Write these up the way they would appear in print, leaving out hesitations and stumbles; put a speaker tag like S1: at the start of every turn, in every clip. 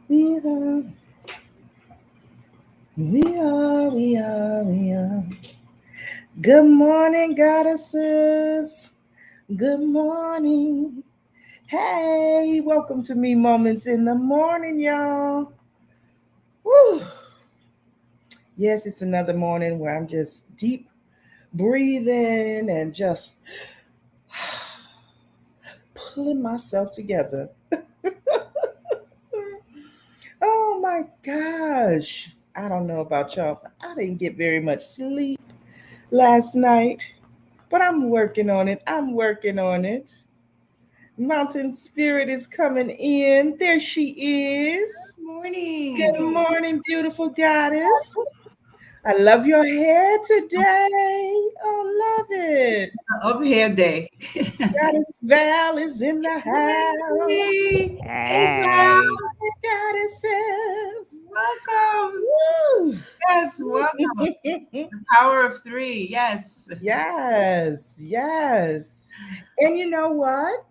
S1: We are, we are. Good morning, goddesses. Good morning. Hey, welcome to Me Moments in the Morning, y'all. Woo. Yes, it's another morning where I'm just deep breathing and just pulling myself together. Oh my gosh. I don't know about y'all, but I didn't get very much sleep last night. But I'm working on it. I'm working on it. Mountain Spirit is coming in. There she is.
S2: Morning.
S1: Good morning, beautiful goddess. I love your hair today. Oh, love it.
S2: Up here day.
S1: Goddess Val is in the house.
S2: Hey, hey, Val.
S3: Hey,
S1: Goddesses.
S2: Welcome.
S1: Woo.
S2: Yes, welcome. The power of three. Yes.
S1: Yes, yes. And you know what?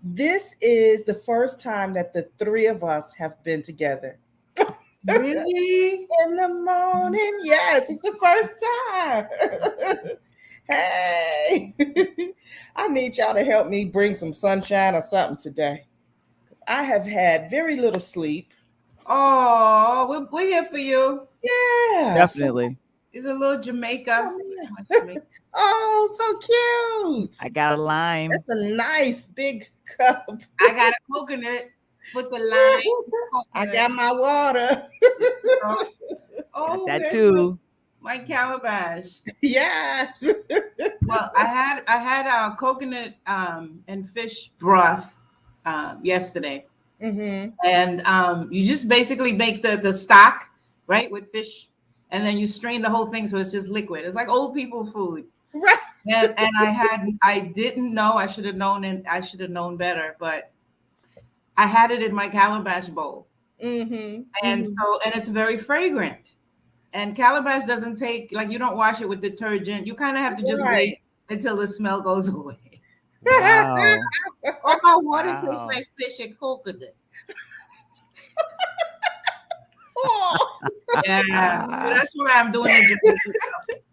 S1: This is the first time that the three of us have been together.
S2: Really?
S1: In the morning. Yes, it's the first time. Hey, I need y'all to help me bring some sunshine or something today because I have had very little sleep.
S2: Oh, we're here for you.
S1: Yeah.
S3: definitely.
S2: It's a little Jamaica.
S1: Oh, yeah.
S2: Jamaica.
S1: Oh, so cute.
S3: I got a lime.
S1: That's a nice big cup.
S2: I got a coconut. Put the lime.
S1: I
S2: Coconut.
S1: got my water.
S3: Got
S2: Oh,
S3: that
S2: where's
S3: too.
S2: my calabash?
S1: Yes.
S2: Well, I had a coconut and fish broth yesterday.
S1: Mm-hmm.
S2: And you just basically make the stock, right, with fish, and then you strain the whole thing so it's just liquid. It's like old people food.
S1: Right.
S2: And I didn't know. I should have known, and I should have known better, but I had it in my calabash bowl.
S1: Mm-hmm.
S2: And
S1: Mm-hmm.
S2: so, and it's very fragrant. And calabash doesn't take, like, you don't wash it with detergent. You kind of have to just
S1: Right.
S2: wait until the smell goes away.
S3: Wow.
S2: All my water tastes
S3: Wow.
S2: like fish and coconut.
S1: Oh,
S2: Yeah, so
S3: Ah,
S2: that's why I'm doing the Jamaican.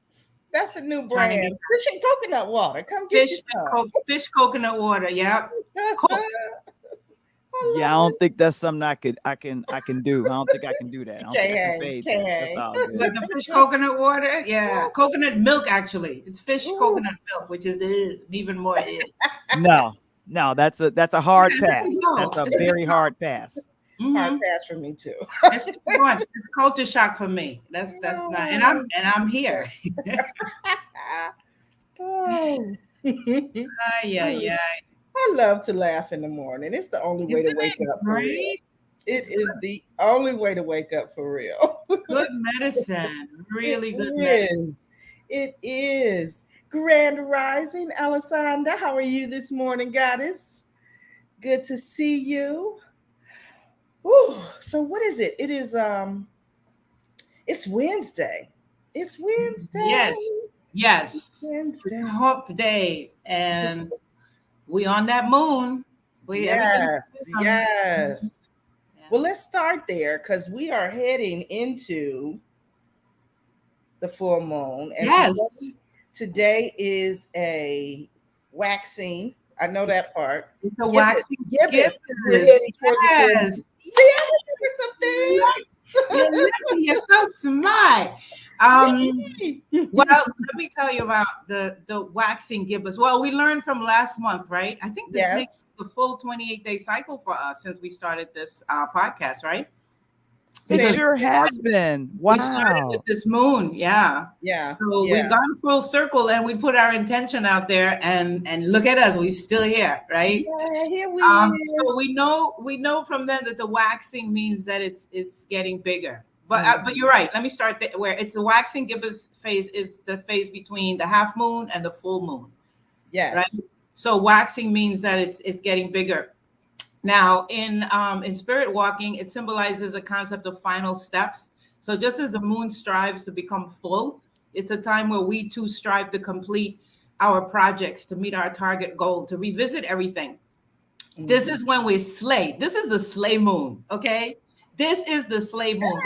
S1: that's a new
S2: Trying to
S1: brand.
S2: get
S1: Fish and coconut water. Come get you some.
S2: fish coconut water. Yep, cooked.
S1: I
S3: yeah, I
S1: love
S3: don't think that's something I can do. I don't think I can do that. I
S1: it.
S3: don't think I can
S1: Can't,
S3: fade that. That's
S1: can't.
S3: all good.
S2: But the fish coconut water, yeah, coconut milk actually. It's fish
S1: Ooh,
S2: coconut milk, which is even more.
S3: No, no, that's a hard
S2: It's a
S3: pass.
S2: big no.
S3: That's a
S2: It's a big
S3: very hard pass.
S2: no.
S1: hard pass for me too.
S2: It's too much. It's culture shock for me. That's not. And I'm here.
S1: Oh.
S2: Ay, yeah, yeah.
S1: I love to laugh in the morning. It's the only way
S2: Isn't
S1: to wake
S2: it
S1: up for real.
S2: great?
S1: It
S2: It's
S1: is the only way to wake up for real.
S2: good medicine.
S1: It
S2: Really good medicine.
S1: is. It is. Grand Rising, Alessandra. How are you this morning, goddess? Good to see you. Whew. So what is it? It's Wednesday. It's Wednesday.
S2: Yes, yes. It's
S1: Wednesday.
S2: hump day, and we on that moon. We everything.
S1: Yes, yes. Well, let's start there because we are heading into the full moon, and
S2: Yes,
S1: today is a waxing. I know that part.
S2: it's a
S1: Gibbous,
S2: waxing
S1: gibbous. We're
S2: gibbous.
S1: heading towards the full
S2: Yes,
S1: moon. See, I remember some things.
S2: you're so smart.
S1: Yay.
S2: Well, let me tell you about the waxing gibbous. Well, we learned from last month, right? I think this
S1: Yes,
S2: makes the full 28-day cycle for us since we started this podcast, right?
S3: It
S2: Because
S1: same.
S3: sure has been.
S2: we started with
S3: Wow.
S2: this moon, yeah.
S1: Yeah,
S2: So
S1: yeah,
S2: we've gone full circle and we put our intention out there, and look at us, we still here, right?
S1: yeah. Here we
S2: So
S1: is.
S2: we know from them that the waxing means that it's getting bigger. But
S1: Mhm.
S2: you're right. Let me start where it's the waxing gibbous phase is the phase between the half moon and the full moon, right?
S1: Yes.
S2: So waxing means that it's getting bigger. Now, in spirit walking, it symbolizes a concept of final steps. So just as the moon strives to become full, it's a time where we too strive to complete our projects, to meet our target goal, to revisit everything. This
S1: Mhm.
S2: is when we slay. This is the slay moon, okay? This is the slave moon.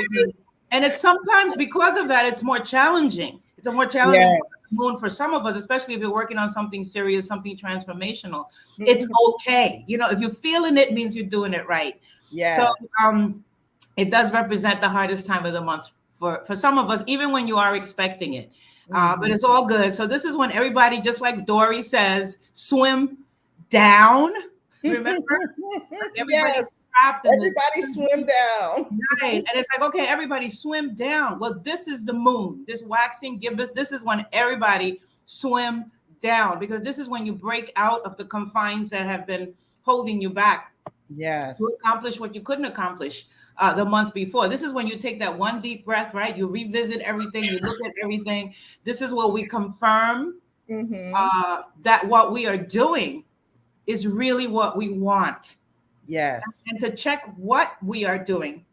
S2: And it's sometimes because of that, it's more challenging. It's a more challenging moon for some of us, especially if you're working on something serious, something transformational. It's okay. You know, if you're feeling it, means you're doing it right.
S1: Yeah.
S2: So it does represent the hardest time of the month for some of us, even when you are expecting it. But it's all good. So this is when everybody, just like Dory says, swim down. Remember?
S1: Yes. Everybody swim down.
S2: Right. And it's like, okay, everybody swim down. Well, this is the moon. This waxing gibbous. This is when everybody swim down, because this is when you break out of the confines that have been holding you back.
S1: Yes.
S2: To accomplish what you couldn't accomplish the month before. This is when you take that one deep breath, right? You revisit everything. You look at everything. This is where we confirm that what we are doing is really what we want.
S1: Yes.
S2: And to check what we are doing,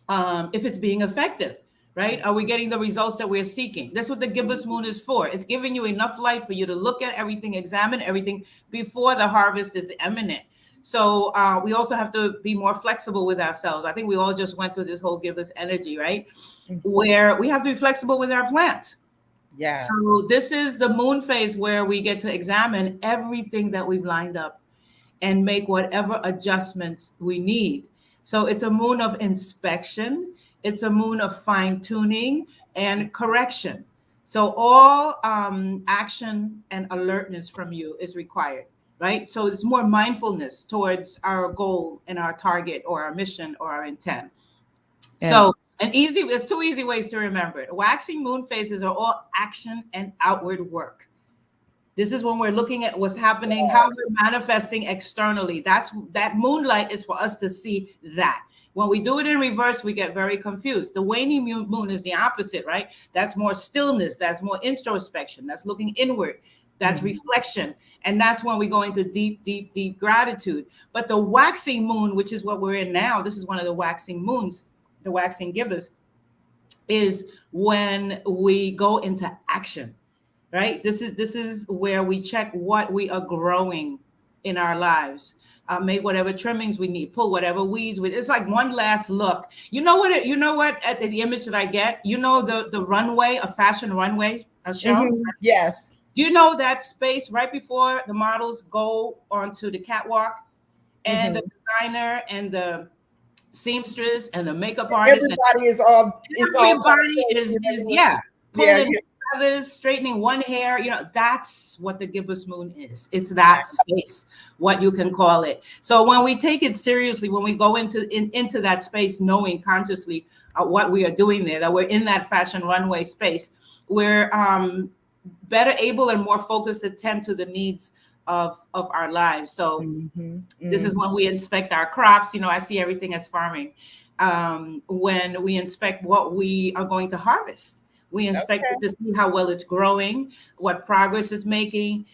S2: if it's being effective, right? Are we getting the results that we're seeking? That's what the gibbous moon is for. It's giving you enough light for you to look at everything, examine everything before the harvest is imminent. So we also have to be more flexible with ourselves. I think we all just went through this whole gibbous energy, right? Where we have to be flexible with our plants.
S1: Yeah.
S2: So this is the moon phase where we get to examine everything that we've lined up and make whatever adjustments we need. So it's a moon of inspection. It's a moon of fine tuning and correction. So all action and alertness from you is required, right? So it's more mindfulness towards our goal and our target or our mission or our intent. And so there's two easy ways to remember it. Waxing moon phases are all action and outward work. This is when we're looking at what's happening, how we're manifesting externally. That moonlight is for us to see that. When we do it in reverse, we get very confused. The waning moon is the opposite, right? That's more stillness. That's more introspection. That's looking inward. That's reflection. And that's when we go into deep, deep, deep gratitude. But the waxing moon, which is what we're in now, this is one of the waxing moons, the waxing gibbous, is when we go into action. Right? This is where we check what we are growing in our lives. Make whatever trimmings we need, pull whatever weeds with. It's like one last look. You know what? At the image that I get, you know, the runway, a fashion runway, a show.
S1: Yes.
S2: Do you know that space right before the models go onto the catwalk, and the designer and the seamstress and the makeup artist?
S1: Everybody is
S2: pulling feathers, straightening one hair. You know, that's what the gibbous moon is. It's that space, what you can call it. So when we take it seriously, when we go into that space, knowing consciously what we are doing there, that we're in that fashion runway space, we're better able and more focused to tend to the needs of our lives. So this is when we inspect our crops. You know, I see everything as farming. When we inspect what we are going to harvest, we inspect it to see how well it's growing, what progress it's making,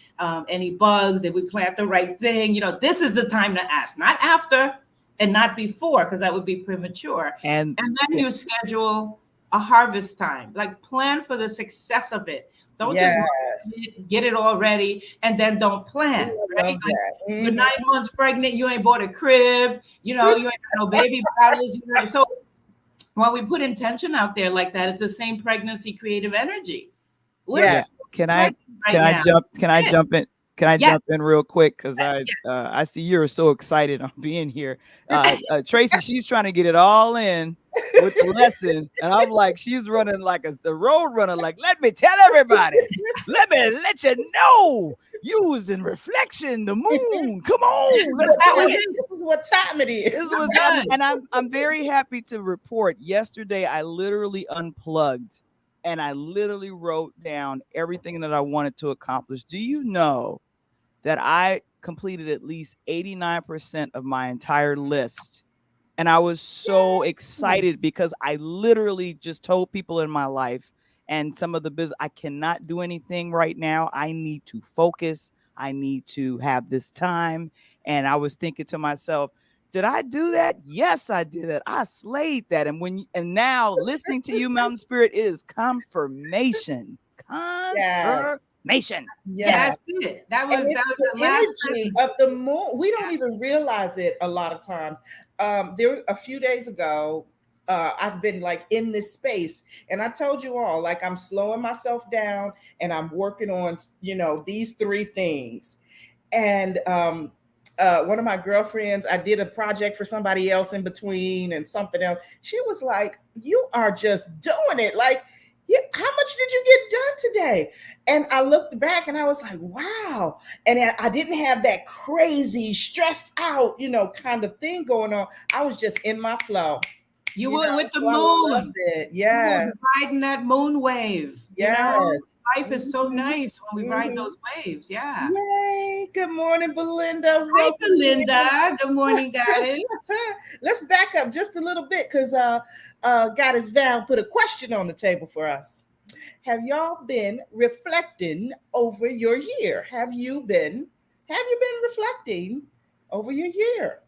S2: any bugs, if we plant the right thing. You know, this is the time to ask, not after and not before, because that would be premature. And then you schedule a harvest time, like plan for the success of it. Don't just get it all ready and then don't plan, right? Like, you're 9 months pregnant, you ain't bought a crib, you know, you ain't got no baby bottles. You know, so when we put intention out there like that, it's the same pregnancy creative energy.
S3: Can I jump in? Can I jump in real quick? Because I see you're so excited on being here. Tracy, she's trying to get it all in with the lesson. And I'm like, she's running like the road runner. Like, let me tell everybody. Let me let you know. Using reflection, the moon. Come on. Let's do it.
S1: This is what time it is.
S3: This is what's happening. And I'm very happy to report yesterday I literally unplugged and I literally wrote down everything that I wanted to accomplish. Do you know that I completed at least 89% of my entire list? And I was so excited because I literally just told people in my life and some of the business, I cannot do anything right now. I need to focus. I need to have this time. And I was thinking to myself, did I do that? Yes, I did it. I slayed that. And now listening to you, Mountain Spirit, is confirmation. Confirmation.
S2: Yes. That's it. That was the last
S1: energy of the moon. We don't even realize it a lot of times. there a few days ago, I've been like in this space, and I told you all, like, I'm slowing myself down and I'm working on, these three things. And one of my girlfriends, I did a project for somebody else in between and something else. She was like, "You are just doing it. Like, yeah, how much did you get done today?" And I looked back and I was like, wow. And I didn't have that crazy, stressed out, kind of thing going on. I was just in my flow.
S2: You were with the
S1: So I loved
S2: moon.
S1: it.
S2: You were
S1: Yes.
S2: riding that moon wave.
S1: Yes.
S2: Life is so nice when we ride
S1: Mhm.
S2: those waves. Yeah.
S1: Yay. Good morning, Belinda.
S2: Hi,
S1: Welcome
S2: Belinda. Good morning, goddess.
S1: Let's back up just a little bit because Goddess Val put a question on the table for us. Have y'all been reflecting over your year? Have you been reflecting over your year?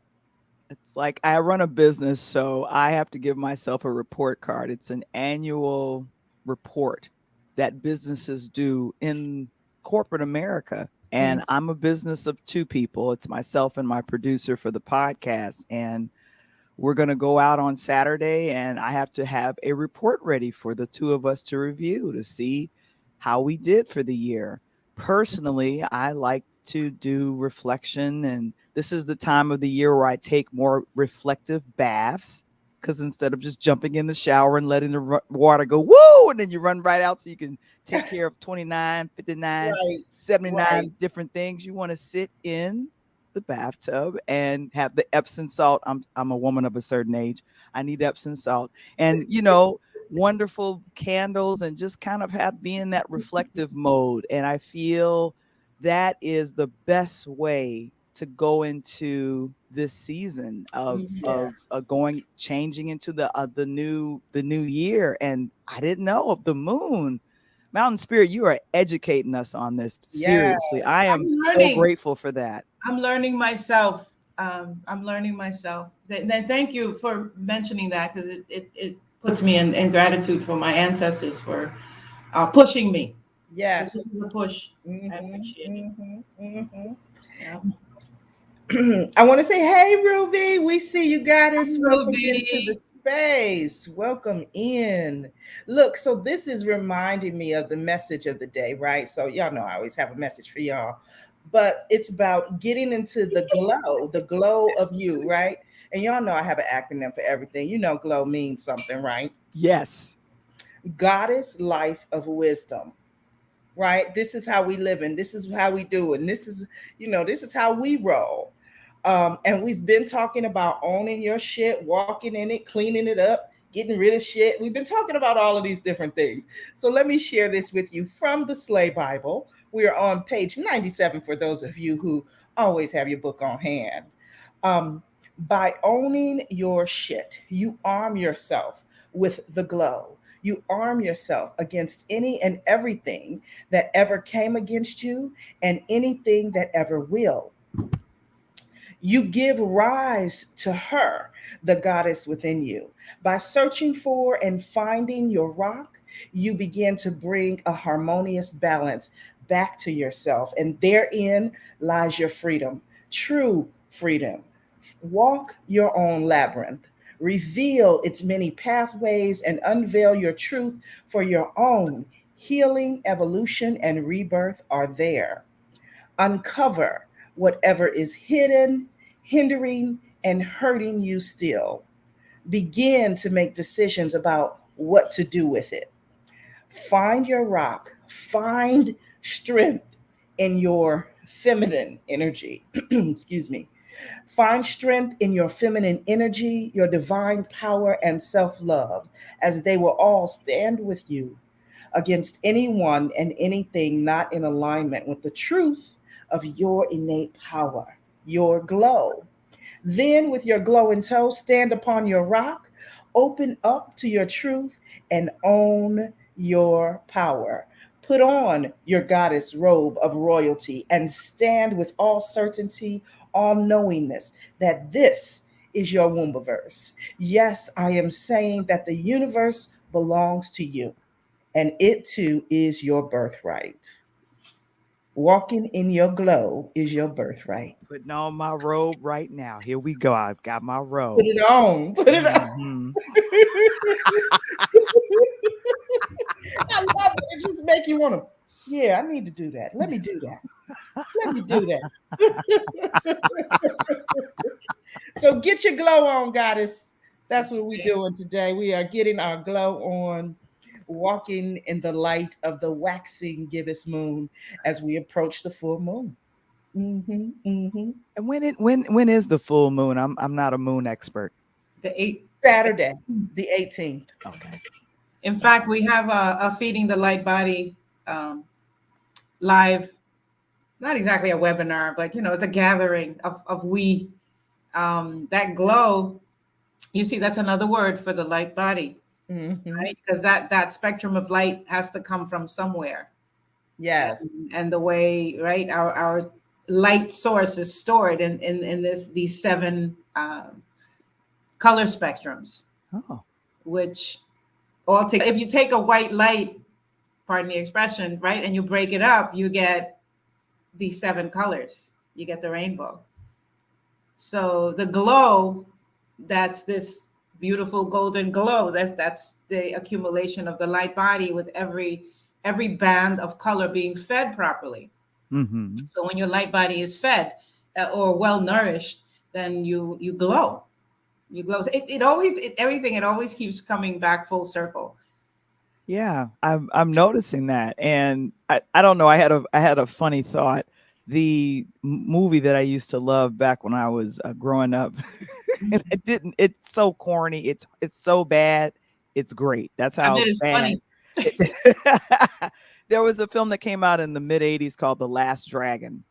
S3: It's like I run a business, so I have to give myself a report card. It's an annual report that businesses do in corporate America. And I'm a business of two people. It's myself and my producer for the podcast. And we're going to go out on Saturday, and I have to have a report ready for the two of us to review to see how we did for the year. Personally, I like to do reflection, and this is the time of the year where I take more reflective baths, because instead of just jumping in the shower and letting the water go woo, and then you run right out so you can take care of 29, 59,
S1: Right,
S3: 79
S1: right.
S3: different things, you want to sit in the bathtub and have the Epsom salt. I'm a woman of a certain age. I need Epsom salt, and wonderful candles, and just kind of have be in that reflective mode. And I feel that is the best way to go into this season of
S1: Yes.
S3: going changing into the new year. And I didn't know of the moon. Mountain Spirit, you are educating us on this.
S1: Yeah.
S3: Seriously, I am
S2: I'm
S3: so
S2: learning.
S3: grateful for that.
S2: I'm learning myself. I'm learning myself. Then thank you for mentioning that, because it puts me in gratitude for my ancestors for pushing me. So this
S1: Yes.
S2: is a push. I
S1: Mhm,
S2: appreciate it.
S1: mhm, mhm.
S2: Yeah.
S1: I want to say, hey, Ruby, we see you, goddess. Welcome into the
S2: Ruby.
S1: space. Welcome in. Look, so this is reminding me of the message of the day, right? So, y'all know I always have a message for y'all, but it's about getting into the glow of you, right? And y'all know I have an acronym for everything. Glow means something, right?
S3: Yes.
S1: Goddess life of wisdom, right? This is how we live, and this is how we do, and this is how we roll. And we've been talking about owning your shit, walking in it, cleaning it up, getting rid of shit. We've been talking about all of these different things. So let me share this with you from the Slay Bible. We are on page 97 for those of you who always have your book on hand. Um, by owning your shit, you arm yourself with the glow. You arm yourself against any and everything that ever came against you and anything that ever will. You give rise to her, the goddess within you. By searching for and finding your rock, you begin to bring a harmonious balance back to yourself, and therein lies your freedom, true freedom. Walk your own labyrinth, reveal its many pathways, and unveil your truth, for your own healing, evolution, and rebirth are there. Uncover whatever is hidden, hindering, and hurting you still. Begin to make decisions about what to do with it. Find your rock, find strength in your feminine energy. Excuse me. Find strength in your feminine energy, your divine power, and self love, as they will all stand with you against anyone and anything not in alignment with the truth of your innate power, your glow. Then, with your glowing toe, stand upon your rock, open up to your truth, and own your power. Put on your goddess robe of royalty and stand with all certainty, all knowingness that this is your wombiverse. Yes, I am saying that the universe belongs to you, and it too is your birthright. Walking in your glow is your birthright.
S3: Putting on my robe right now. Here we go. I've got my robe.
S1: Put it on. Put it on.
S3: Mhm.
S1: I love it. It just make you want to. Yeah, I need to do that. Let me do that. Let me do that. So get your glow on, goddess. That's what we're doing today. We are getting our glow on, walking in the light of the waxing gibbous moon as we approach the full moon.
S3: And when is the full moon? I'm not a moon expert.
S2: The 8th.
S1: Saturday, the 18th.
S3: Okay.
S2: In fact, we have a Feeding the Light Body live, not exactly a webinar, but it's a gathering of we. That glow, you see, that's another word for the light body, right? Because that spectrum of light has to come from somewhere.
S1: Yes.
S2: And the way, right, our light source is stored in these 7 color spectrums.
S3: Oh.
S2: Which altogether, if you take a white light, pardon the expression, right, and you break it up, you get these 7 colors. You get the rainbow. So the glow, that's this beautiful golden glow. That's the accumulation of the light body with every band of color being fed properly.
S3: Mm-hmm.
S2: So when your light body is fed or well nourished, then you glow. You glow. It always keeps coming back full circle.
S3: Yeah, I'm noticing that, and I don't know. I had a funny thought. The movie that I used to love back when I was growing up, and I didn't. It's so corny. It's so bad. It's great. That's how
S2: I bet it's
S3: bad.
S2: funny.
S3: There was a film that came out in the mid '80s called The Last Dragon,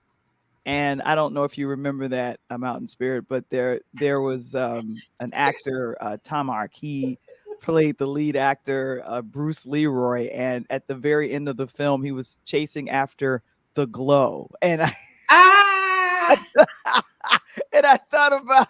S3: and I don't know if you remember that. I'm out in spirit, but there was an actor, Tom Ark. He played the lead actor, Bruce Leroy, and at the very end of the film, he was chasing after the glow, and and I thought about.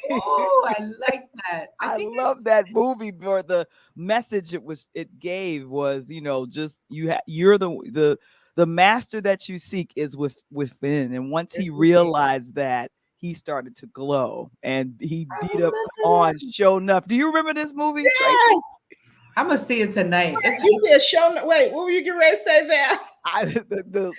S2: Oh, I like that.
S3: I love that movie for the message it gave was, just you're the master that you seek is within, and once he realized that, he started to glow, and he beat up on Show Enough. Do you remember this movie,
S1: Yes.
S3: Tracy?
S2: I'm gonna see it tonight.
S1: You said Show. Wait, what were you getting ready to say there?
S3: The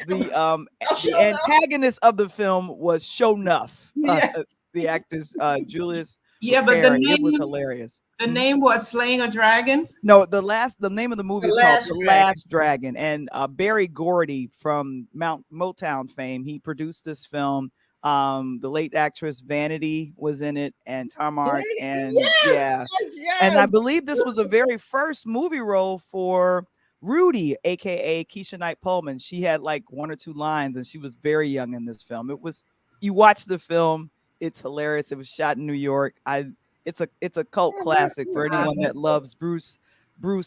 S3: antagonist of the film was Show Enough.
S1: Yes.
S3: The actors Julius.
S2: Yeah, but the name,
S3: it was hilarious.
S2: The name was Slaying a Dragon.
S3: No, the name of the movie is called The Last Dragon, and Barry Gordy from Motown fame, he produced this film. The late actress Vanity was in it, and Tamar, and yes. And I believe this was the very first movie role for Rudy, aka Keisha Knight Pullman. She had like 1 or 2 lines, and she was very young in this film. You watch the film, it's hilarious. It was shot in New York. It's a cult classic for anyone that loves Bruce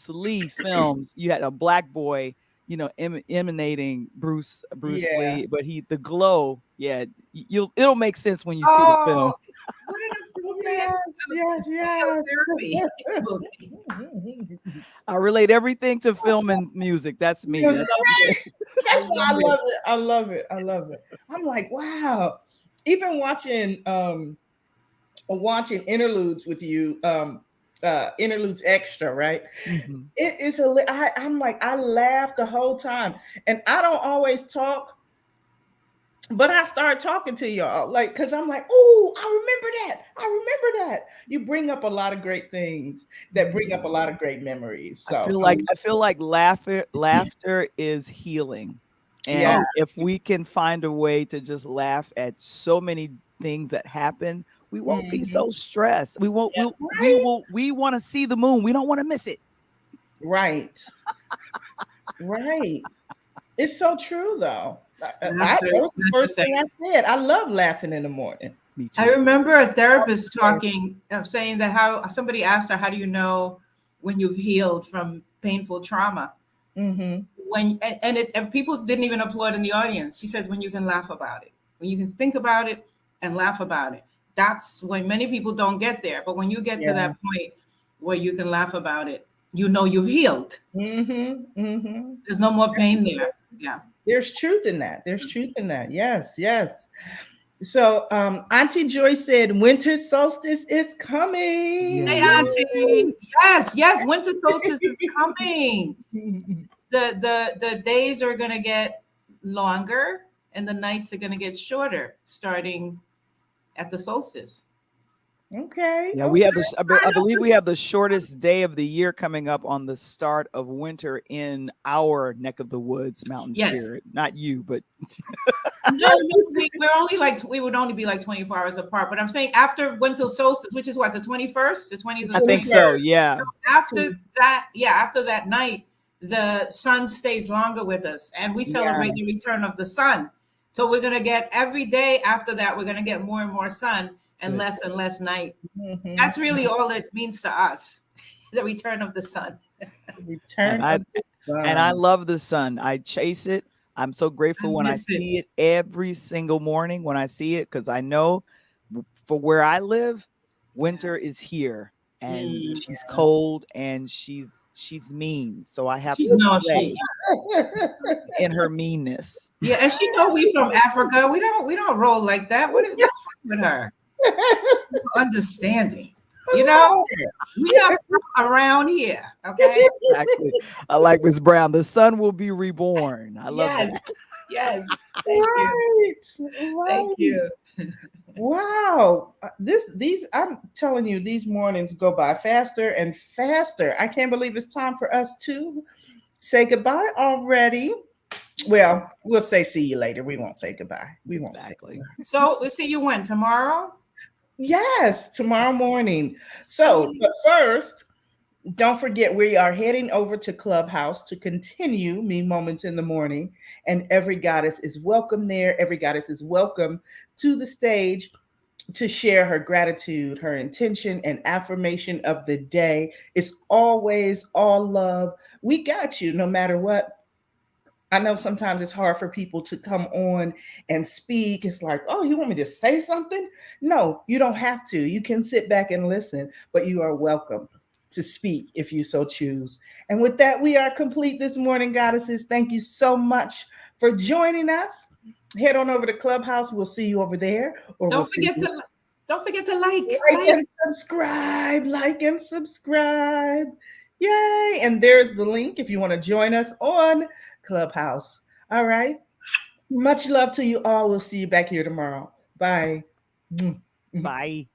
S3: Lee films. You had a black boy, emanating Bruce Lee, but the glow, it'll make sense when you see the film.
S1: Yes.
S3: I relate everything to film and music. That's me.
S1: That's why I love it. I love it. I love it. I'm like, wow. Even watching interludes with you, interludes extra, right? Mm-hmm. It is I'm like, I laugh the whole time, and I don't always talk, but I start talking to y'all, like, because I'm like, oh, I remember that. You bring up a lot of great things that bring up a lot of great memories. So
S3: I feel like laughter is healing, and if we can find a way to just laugh at so many things that happen, we won't be so stressed. We won't. We want to see the moon. We don't want to miss it.
S1: Right. Right. It's so true, though. That was the first thing I said. I love laughing in the morning.
S2: I remember a therapist saying that how somebody asked her, how do you know when you've healed from painful trauma? Mm-hmm. And people didn't even applaud in the audience. She says, when you can laugh about it, when you can think about it and laugh about it. That's when many people don't get there. But when you get to that point where you can laugh about it, you've healed. Mm-hmm. Mm-hmm. There's no more pain there. Yeah.
S1: There's truth in that. There's truth in that. Yes, yes. So Auntie Joy said winter solstice is coming.
S2: Hey,
S3: Yes.
S2: Auntie. Yes, yes. Winter solstice is coming. The days are gonna get longer and the nights are gonna get shorter starting at the solstice.
S1: Okay.
S3: Yeah, we
S1: Okay.
S3: have the. I believe we have the shortest day of the year coming up on the start of winter in our neck of the woods, Mountain
S2: Yes.
S3: Spirit. Not you, but
S2: No, we're only like we would only be like 24 hours apart. But I'm saying after winter solstice, which is what, the 21st, the 20th,
S3: I
S2: the
S3: think
S2: 21st.
S3: so. Yeah.
S2: So after that, yeah, after that night, the sun stays longer with us, and we celebrate the return of the sun. So we're gonna get every day after that, we're gonna get more and more sun and less night.
S1: Mhm.
S2: That's really all it means to us, the return of the sun.
S1: Return
S3: And I
S1: of the sun.
S3: and I love the sun. I chase it. I'm so grateful when I
S2: miss it.
S3: see it every single morning when I see it, because I know for where I live, winter is here and she's cold and she's mean. So I have
S2: She's
S3: to
S2: no,
S3: slay in her meanness.
S2: yeah, and she know we from Africa. We don't roll like that. What's wrong with her? Understanding. You know, we're not from around here. Okay.
S3: Exactly. I like Miss Brown. The sun will be reborn. I love that.
S2: Yes. Yes. Thank you.
S1: Right.
S2: Thank you.
S1: Wow. These I'm telling you, these mornings go by faster and faster. I can't believe it's time for us to say goodbye already. Well, we'll say see you later. We won't say goodbye. We won't say
S3: Exactly.
S1: goodbye.
S2: So we'll see you when? Tomorrow?
S1: Yes, tomorrow morning. So, but first, don't forget we are heading over to Clubhouse to continue Me Moments in the Morning. And every goddess is welcome there. Every goddess is welcome to the stage to share her gratitude, her intention, and affirmation of the day. It's always all love. We got you no matter what. I know sometimes it's hard for people to come on and speak. It's like, oh, you want me to say something? No, you don't have to. You can sit back and listen, but you are welcome to speak if you so choose. And with that, we are complete this morning, goddesses. Thank you so much for joining us. Head on over to Clubhouse. We'll see you over there, or we'll see you.
S2: Don't forget to like
S1: And subscribe, like and subscribe. Yay. And there's the link if you want to join us on Clubhouse. All right. Much love to you all. We'll see you back here tomorrow. Bye.
S3: Bye.